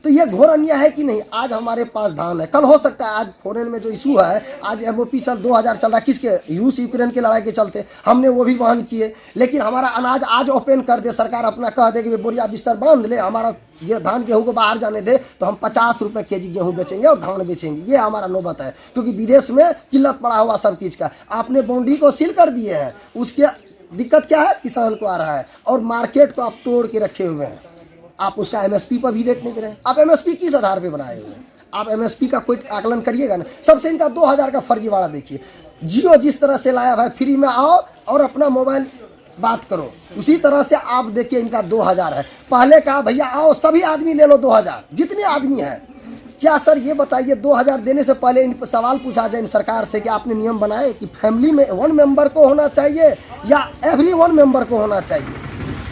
तो ये घोर अन्याय है कि नहीं? आज हमारे पास धान है, कल हो सकता है आज फॉरेन में जो इशू है, आज एमओपी सर 2000 चल रहा है, किसके? रूस यूक्रेन की लड़ाई के चलते हमने वो भी वहन किए। लेकिन हमारा अनाज आज ओपन कर दे सरकार, अपना कह दे कि बोरिया बिस्तर बांध ले, हमारा ये धान गेहूं को बाहर जाने दे, तो हम 50 रुपए केजी गेहूं बेचेंगे और धान बेचेंगे। ये हमारा नौबत है, क्योंकि विदेश में किल्लत पड़ा हुआ सब चीज़ का। आपने बाउंड्री को सील कर दिए हैं, उसके दिक्कत क्या है? किसान को आ रहा है, और मार्केट को आप तोड़ के रखे हुए हैं। आप उसका एमएसपी पर भी रेट नहीं दे रहे हैं। आप एमएसपी किस आधार पे बनाए हुए हैं? आप एमएसपी का कोई आकलन करिएगा ना। सबसे इनका 2000 का फर्जीवाड़ा देखिए। जियो जिस तरह से लाया भाई, फ्री में आओ और अपना मोबाइल बात करो। उसी तरह से आप देखिए इनका 2000 है। पहले कहा भैया आओ सभी आदमी ले लो 2000, जितने आदमी हैं। क्या सर ये बताइए 2000 देने से पहले इन सवाल पूछा जाए इन सरकार से कि आपने नियम बनाए कि फैमिली में 1 मेंबर को होना चाहिए या एवरी 1 मेंबर को होना चाहिए।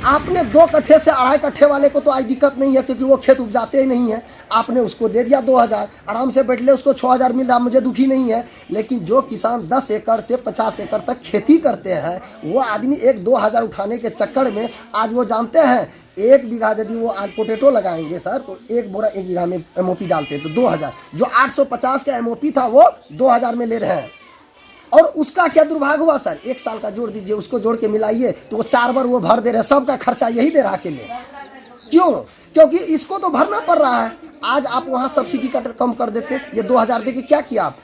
आपने 2 कट्ठे से 2.5 कट्ठे वाले को तो आज दिक्कत नहीं है क्योंकि वो खेत उपजाते ही नहीं है, आपने उसको दे दिया 2000, आराम से बैठ ले, उसको 6000 मिल रहा, मुझे दुखी नहीं है। लेकिन जो किसान 10 एकड़ से 50 एकड़ तक खेती करते हैं वो आदमी 1-2 उठाने के चक्कर में आज वो जानते हैं 1 बीघा यदि वो आज पोटैटो लगाएंगे सर तो 1 बोरा 1 बीघा में एमओपी डालते हैं तो 2000, जो 850 का एमओपी था वो 2000 में ले रहे हैं। और उसका क्या दुर्भाग्य हुआ सर, 1 साल का जोड़ दीजिए, उसको जोड़ के मिलाइए तो वो 4 बार वो भर दे रहे हैं, सबका खर्चा यही दे रहा है अकेले। क्यों? क्योंकि इसको तो भरना पड़ रहा है। आज आप वहाँ सब्सिडी कम कर देते, ये 2000 दे के क्या किया आप?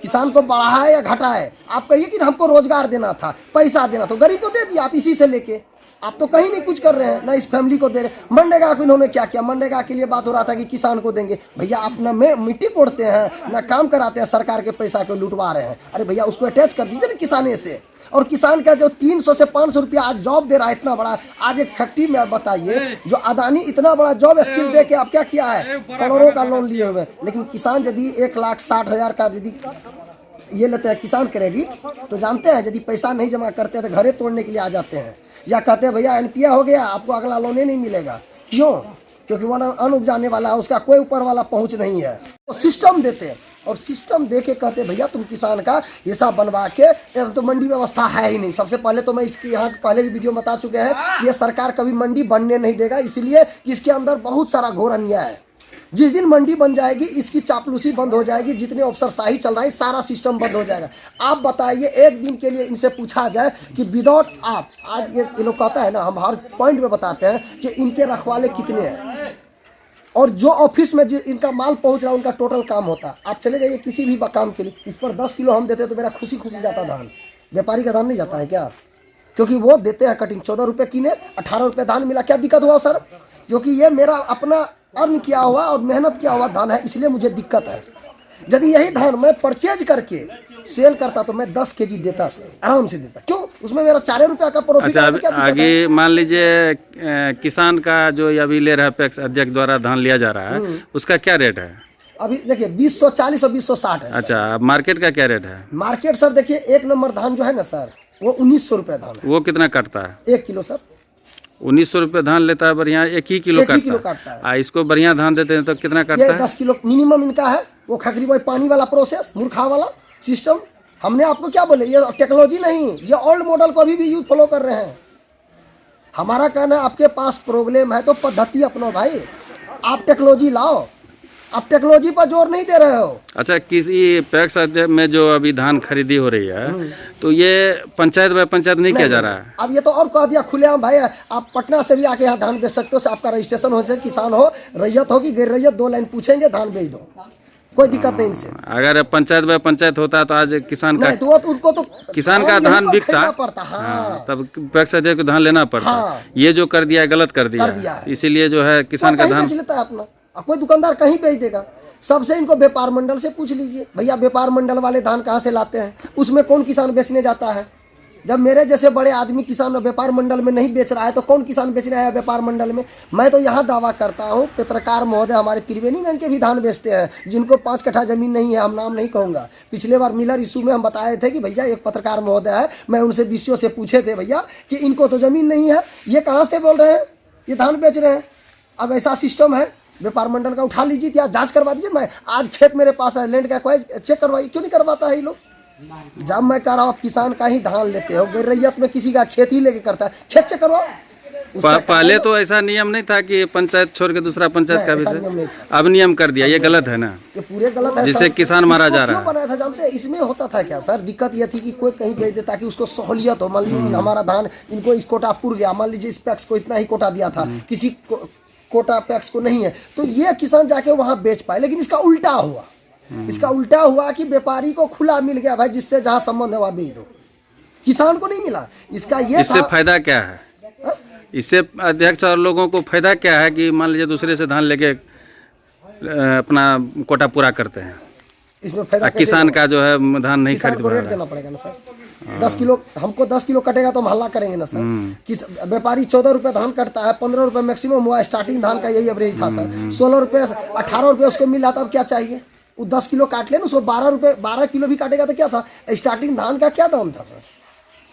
किसान को बढ़ाया या घटाया? आप कहिए कि हमको रोजगार देना था, पैसा देना, तो गरीब को दे दिया आप इसी से लेके। आप तो कहीं नहीं कुछ कर रहे हैं, ना इस फैमिली को दे रहे। मनरेगा को इन्होंने क्या किया? मनरेगा के लिए बात हो रहा था कि किसान को देंगे। भैया आप ना मिट्टी कोड़ते हैं ना काम कराते हैं, सरकार के पैसा को लुटवा रहे हैं। अरे भैया उसको अटैच कर दीजिए ना किसाने से। और किसान का जो 300 से 500 रुपया आज जॉब दे रहा है इतना बड़ा, आज एक फैक्ट्री में आप बताइए जो अदानी इतना बड़ा जॉब स्किल दे के आप क्या किया है? करोड़ों का लोन लिए हुए। लेकिन किसान यदि 1,60,000 का यदि ये लेते हैं किसान क्रेडिट, तो जानते हैं यदि पैसा नहीं जमा करते हैं तो घरे तोड़ने के लिए आ जाते हैं, या कहते हैं भैया एनपीए हो गया आपको अगला लोन ही नहीं मिलेगा। क्यों? क्योंकि वो अन्न उपजाने वाला है, उसका कोई ऊपर वाला पहुंच नहीं है। वो सिस्टम देते हैं और सिस्टम दे के कहते हैं भैया तुम किसान का हिसाब बनवा के, तो मंडी व्यवस्था है ही नहीं। सबसे पहले तो मैं इसकी यहाँ पहले भी वीडियो में बता चुके हैं, ये सरकार कभी मंडी बनने नहीं देगा, इसलिए इसके अंदर बहुत सारा घोर अन्याय है। जिस दिन मंडी बन जाएगी इसकी चापलूसी बंद हो जाएगी, जितने अफसरशाही चल रहा है सारा सिस्टम बंद हो जाएगा। आप बताइए एक दिन के लिए इनसे पूछा जाए कि विदाउट आप, आज ये लोग कहता है ना, हम हर पॉइंट में बताते हैं कि इनके रखवाले कितने हैं और जो ऑफिस में जो इनका माल पहुंच रहा है उनका टोटल काम होता है। आप चले जाइए किसी भी काम के लिए, इस पर 10 किलो हम देते तो मेरा खुशी खुशी जाता धान। व्यापारी का धान नहीं जाता है क्या? क्योंकि वो देते हैं कटिंग, 14 रुपये किने, 18 रुपये धान मिला। क्या दिक्कत हुआ सर? क्योंकि ये मेरा अपना अर्न किया हुआ और मेहनत किया हुआ धान है, इसलिए मुझे दिक्कत है। यदि यही धान मैं परचेज करके सेल करता तो मैं 10 केजी देता, आराम से देता। क्यों? उसमें मेरा 4 रुपया का प्रॉफिट। अच्छा, तो आगे मान लीजिए किसान का जो अभी ले रहा है पैक्स अध्यक्ष द्वारा धान लिया जा रहा है, उसका क्या रेट है? अभी देखिए 2040 और 2060 है। अच्छा, मार्केट का क्या रेट है? मार्केट सर देखिए 1 नंबर धान जो है ना सर, वो 1900 रुपये धान है। वो कितना कटता है? 1 किलो सर। 1900 रुपये धान लेता है बढ़िया, 1 ही किलो काटता है। इसको बढ़िया धान देते हैं तो कितना काटता है? 10 किलो मिनिमम इनका है। वो खखरी भाई पानी वाला प्रोसेस, मूर्खा वाला सिस्टम। हमने आपको क्या बोले, ये टेक्नोलॉजी नहीं, ये ओल्ड मॉडल को अभी भी यूज फॉलो कर रहे हैं। हमारा कहना है आपके पास प्रॉब्लम है तो पद्धति अपनो भाई, आप टेक्नोलॉजी लाओ, आप टेक्नोलॉजी पर जोर नहीं दे रहे हो। अच्छा, किसी पैक्स में जो अभी धान खरीदी हो रही है तो ये पंचायत बाय पंचायत नहीं किया जा रहा है? अब ये तो और कह दिया खुलेआम भाई, आप पटना से भी आके यहाँ धान बेच सकते हो, आपका रजिस्ट्रेशन हो जाए, किसान हो, रैयत हो कि गैर रैयत, 2 लाइन पूछेंगे, धान बेच दो, कोई दिक्कत नहीं इनसे। अगर पंचायत बाय पंचायत होता तो आज किसान का, तो उनको तो किसान का धान बिकता पड़ता। हाँ। तब पैक्स अध्यक्ष को धान लेना पड़ता। हाँ। ये जो कर दिया है गलत कर दिया, इसीलिए जो है किसान का धान बेच लेता है अपना, कोई दुकानदार कहीं बेच देगा। सबसे इनको व्यापार मंडल से पूछ लीजिए, भैया व्यापार मंडल वाले धान कहाँ से लाते हैं, उसमें कौन किसान बेचने जाता है? जब मेरे जैसे बड़े आदमी किसान व्यापार मंडल में नहीं बेच रहा है तो कौन किसान बेचने आया व्यापार मंडल में? मैं तो यहाँ दावा करता हूँ, पत्रकार महोदय हमारे त्रिवेणीगंज के भी धान बेचते हैं, जिनको 5 कट्ठा जमीन नहीं है, हम नाम नहीं कहूँगा। पिछले बार मिलर इशू में हम बताए थे कि भैया एक पत्रकार महोदय है, मैं उनसे विषयों से पूछे थे भैया कि इनको तो जमीन नहीं है, ये कहाँ से बोल रहे हैं ये धान बेच रहे हैं? अब ऐसा सिस्टम है, व्यापार मंडल का उठा लीजिए या जांच करवा दीजिए। मैं आज खेत मेरे पास है, लैंड का कोई चेक करवाइए, क्यों नहीं करवाता है ये लोग? जब मैं कह रहा हूँ किसान का ही धान लेते हो, गैर रैयत में किसी का खेत ही लेके करता है, खेत चेक करवाओ। पहले तो ऐसा नियम नहीं था कि पंचायत छोड़ के दूसरा पंचायत का भी, अब नियम कर दिया, ये गलत है ना? ये पूरे गलत है, जिससे किसान मारा जा रहा है। बनाया था जानते हैं? इसमें होता था क्या सर, दिक्कत ये थी कि कोई कहीं भेज दे ताकि उसको सहूलियत हो। मान लीजिए हमारा धान इनको इस कोटा पूर गया, मान लीजिए इस पैक्स को इतना ही कोटा दिया था, किसी कोटा पैक्स को नहीं है, तो ये किसान जाके वहां बेच पाए। लेकिन इसका उल्टा हुआ, इसका उल्टा हुआ कि व्यापारी को खुला मिल गया, भाई जिससे जहां संबंध है वहां बेच दो, किसान को नहीं मिला। इसका ये इससे फायदा क्या है? इससे अध्यक्ष और लोगों को फायदा क्या है कि मान लीजिए दूसरे से धान लेके अपना कोटा पूरा करते हैं, इसमें फायदा किसान का जो है धान नहीं खरीद रेट देना पड़ेगा ना सर। 10 किलो हमको 10 किलो कटेगा तो हम हल्ला करेंगे ना सर। किस व्यापारी 14 रुपये धान कटता है, 15 रुपये मैक्सिमम हुआ, स्टार्टिंग धान का यही एवरेज था सर। 16 रुपये 18 रुपये उसको मिल रहा था, अब क्या चाहिए? वो 10 किलो काट ले ना, उसको 12 किलो भी काटेगा तो क्या था? स्टार्टिंग धान का क्या दाम था सर?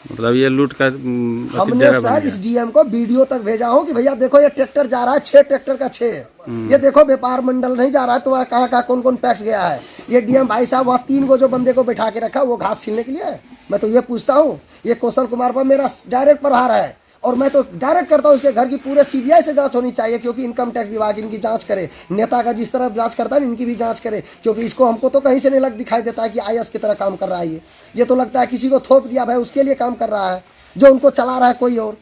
मतलब ये लूट का हमने सर इस डीएम को वीडियो तक भेजा हूँ कि भैया देखो ये ट्रैक्टर जा रहा है, 6 ट्रैक्टर का 6, ये देखो व्यापार मंडल नहीं जा रहा है, तुम्हारा कहाँ कहाँ कौन कौन पैक्स गया है। ये डीएम भाई साहब वहाँ 3 गो जो बंदे को बैठा के रखा वो घास छीलने के लिए है। मैं तो ये पूछता हूँ, ये कौशल कुमार पर मेरा डायरेक्ट प्रहार है और मैं तो डायरेक्ट करता हूँ इसके घर की पूरे सीबीआई से जांच होनी चाहिए, क्योंकि इनकम टैक्स विभाग इनकी जांच करे, नेता का जिस तरह जांच करता है इनकी भी जांच करे, क्योंकि इसको हमको तो कहीं से नहीं दिखाई देता है कि आईएएस की तरह काम कर रहा है। ये तो लगता है किसी को थोप दिया भाई उसके लिए काम कर रहा है, जो उनको चला रहा है कोई और।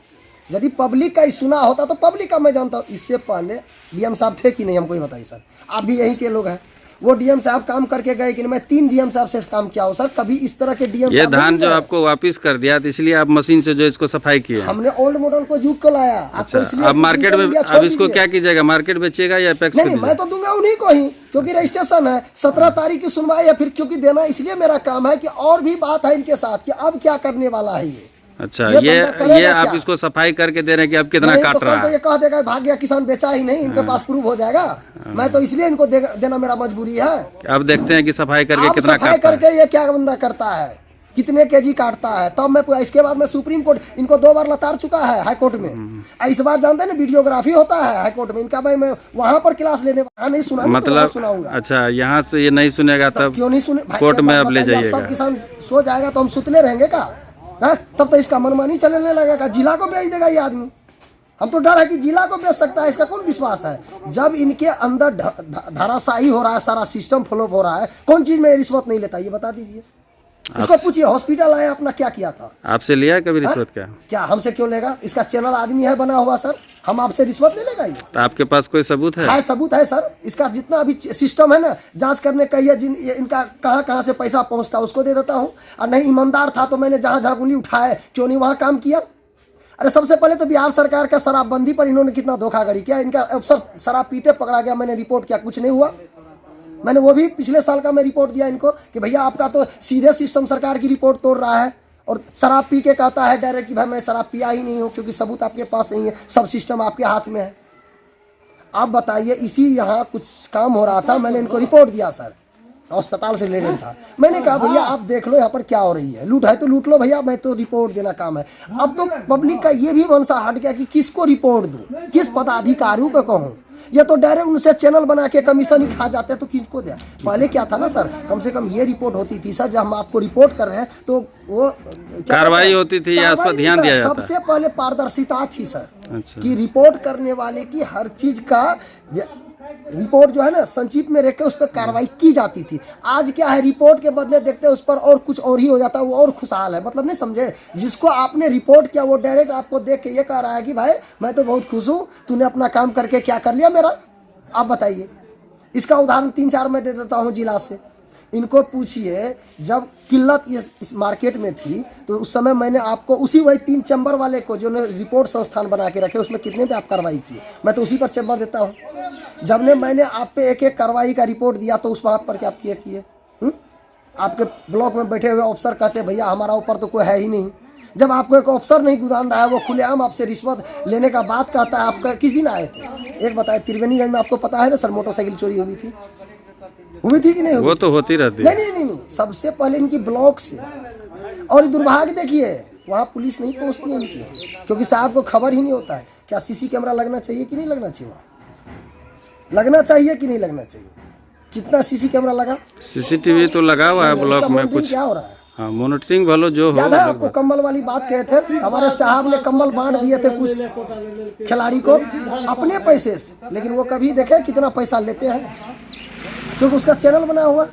यदि पब्लिक का ही सुना होता तो पब्लिक का मैं जानता हूँ। इससे पहले डीएम साहब थे कि नहीं हमको ही बताइए सर, आप भी यहीं के लोग हैं। वो डीएम साहब काम करके गए कि नहीं? मैं 3 डीएम साहब से काम किया हूँ सर, कभी इस तरह के डीएम ये धान जो आपको वापस कर दिया तो इसलिए आप मशीन से जो इसको सफाई किए? हमने ओल्ड मॉडल को युग को लाया। अच्छा, अब मार्केट में अब इसको क्या कीजिएगा? मार्केट बेचेगा या पैक्स? नहीं, मैं तो दूंगा उन्हीं को ही, क्योंकि रजिस्ट्रेशन है, 17 तारीख की सुनवाई है, फिर क्योंकि देना इसलिए मेरा काम है कि और भी बात है इनके साथ कि अब क्या करने वाला है ये। अच्छा, ये ये आप इसको सफाई करके दे रहे हैं कि अब कितना काट रहा है? तो ये कह देगा भाग गया किसान, बेचा ही नहीं, इनके पास प्रूफ हो जाएगा। मैं तो इसलिए इनको देना मेरा मजबूरी है। अब देखते हैं कि सफाई करके कितना सफाई काटता है। करके ये क्या बंदा करता है, कितने केजी काटता है, तब मैं इसके बाद मैं सुप्रीम कोर्ट इनको 2 बार लताड़ चुका है हाई कोर्ट में। इस बार जानते हैं ना वीडियोग्राफी होता है हाई कोर्ट में इनका, भाई मैं वहाँ पर क्लास लेने नहीं सुना, मतलब सुनाऊंगा। अच्छा, यहाँ से ये नहीं सुनेगा तब क्यों नहीं सुने? कोर्ट में अब ले जाइएगा। सब किसान सो जाएगा तो हम सुतले रहेंगे का? तब तो इसका मनमानी चलने लगेगा, जिला को बेच देगा ये आदमी। हम तो डर है कि जिला को बेच सकता है, इसका कौन विश्वास है? जब इनके अंदर धराशायी हो रहा है, सारा सिस्टम फ्लॉप हो रहा है, कौन चीज में रिश्वत नहीं लेता ये बता दीजिए। इसको पूछिए हॉस्पिटल आया अपना क्या किया था? आपसे लिया है कभी रिश्वत? क्या हमसे क्यों लेगा? इसका चैनल आदमी है बना हुआ सर, हम आपसे रिश्वत ले लेगा ये? तो आपके पास कोई सबूत है? सबूत है सर। इसका जितना अभी सिस्टम है ना जांच करने का, ये इनका कहाँ कहाँ से पैसा पहुँचता है उसको दे देता हूँ। और नहीं ईमानदार था तो मैंने जहाँ जहाँ उंगली उठाए क्यों नहीं वहाँ काम किया। अरे सबसे पहले तो बिहार सरकार का शराबबंदी पर इन्होंने कितना धोखाधड़ी किया। इनका अफसर शराब पीते पकड़ा गया, मैंने रिपोर्ट किया, कुछ नहीं हुआ। मैंने वो भी पिछले साल का मैं रिपोर्ट दिया इनको कि भैया आपका तो सीधे सिस्टम सरकार की रिपोर्ट तोड़ रहा है और शराब पी के कहता है डायरेक्ट कि भाई मैं शराब पिया ही नहीं हूँ, क्योंकि सबूत आपके पास नहीं है, सब सिस्टम आपके हाथ में है। आप बताइए, इसी यहाँ कुछ काम हो रहा था, मैंने इनको रिपोर्ट दिया सर, अस्पताल से रिलेटेड था। मैंने कहा भैया आप देख लो यहाँ पर क्या हो रही है, लूट है तो लूट लो भैया, मैं तो रिपोर्ट देना काम है। अब तो पब्लिक का ये भी मनसा हट गया कि किसको रिपोर्ट दूं, किस पदाधिकारियों को कहूँ। ये तो डायरेक्ट उनसे चैनल बना के कमीशन ही खा जाते, तो किसको दे? पहले क्या था ना सर, कम से कम ये रिपोर्ट होती थी सर, जब हम आपको रिपोर्ट कर रहे हैं तो वो कार्रवाई होती थी या उस पर ध्यान दिया जाता? सबसे पहले पारदर्शिता थी सर। अच्छा। कि रिपोर्ट करने वाले की हर चीज का रिपोर्ट जो है ना संक्षिप्त में रख के उस पर कार्रवाई की जाती थी। आज क्या है, रिपोर्ट के बदले देखते हैं उस पर और कुछ और ही हो जाता है, वो और खुशहाल है। मतलब नहीं समझे, जिसको आपने रिपोर्ट किया वो डायरेक्ट आपको देख के ये कह रहा है कि भाई मैं तो बहुत खुश हूँ, तूने अपना काम करके क्या कर लिया मेरा। आप बताइए, इसका उदाहरण 3-4 मैं दे देता हूँ जिला से। इनको पूछिए, जब किल्लत इस मार्केट में थी तो उस समय मैंने आपको वही 3 चैम्बर वाले को जो ने रिपोर्ट संस्थान बना के रखे, उसमें कितने पे आप कार्रवाई किए, मैं तो उसी पर चैम्बर देता हूँ। जब ने मैंने आप पे एक कार्रवाई का रिपोर्ट दिया तो उस बात पर क्या आप किए? आपके ब्लॉक में बैठे हुए अफसर कहते भैया हमारा ऊपर तो कोई है ही नहीं। जब आपको एक अफसर नहीं गुदान रहा है, वो खुलेआम आपसे रिश्वत लेने का बात कहता है। आपका किस दिन आए थे एक बताए, त्रिवेणीगंज में आपको पता है ना सर, मोटरसाइकिल चोरी हुई थी कि नहीं? वो तो होती रहती है। नहीं, सबसे पहले इनकी ब्लॉक से। और दुर्भाग्य देखिए, वहाँ पुलिस नहीं पहुँचती है इनकी, क्योंकि साहब को खबर ही नहीं होता है। क्या सीसी कैमरा लगना चाहिए कि नहीं लगना चाहिए? वहाँ लगना चाहिए कि नहीं लगना चाहिए? कितना सीसी कैमरा लगा? सीसीटीवी तो लगा हुआ है ब्लॉक में। कुछ क्या हो रहा है? हाँ, मॉनिटरिंग भलो जो हो। याद है आपको कंबल वाली बात कहे थे, हमारे साहब ने कंबल बांट दिए थे कुछ खिलाड़ी को अपने पैसे से, लेकिन वो कभी देखे कितना पैसा लेते हैं, क्योंकि उसका चैनल बना हुआ।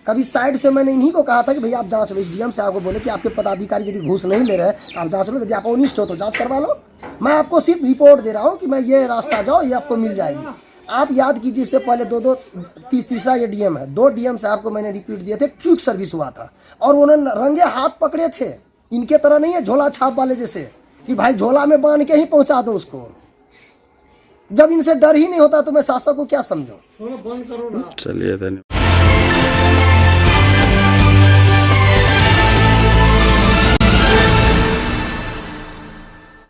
कभी साइड से मैंने इन्हीं को कहा था कि भैया आप जांच लो, इस डीएम साहब को बोले कि आपके पदाधिकारी यदि घूस नहीं ले रहे तो आप जांच लो, यदि आप अनिष्ट हो तो जांच करवा लो। मैं आपको सिर्फ रिपोर्ट दे रहा हूँ कि मैं ये रास्ता जाओ, ये आपको मिल जाएगी। आप याद कीजिए, इससे पहले तीसरा ये डीएम है, 2 डीएम साहब को मैंने रिपीट दिए थे, क्विक सर्विस हुआ था और उन्होंने रंगे हाथ पकड़े थे। इनके तरह नहीं है झोला छाप वाले जैसे कि भाई झोला में बांध के ही पहुंचा दो उसको। जब इनसे डर ही नहीं होता तो मैं शासक को क्या समझूं? चलिए धन्यवाद।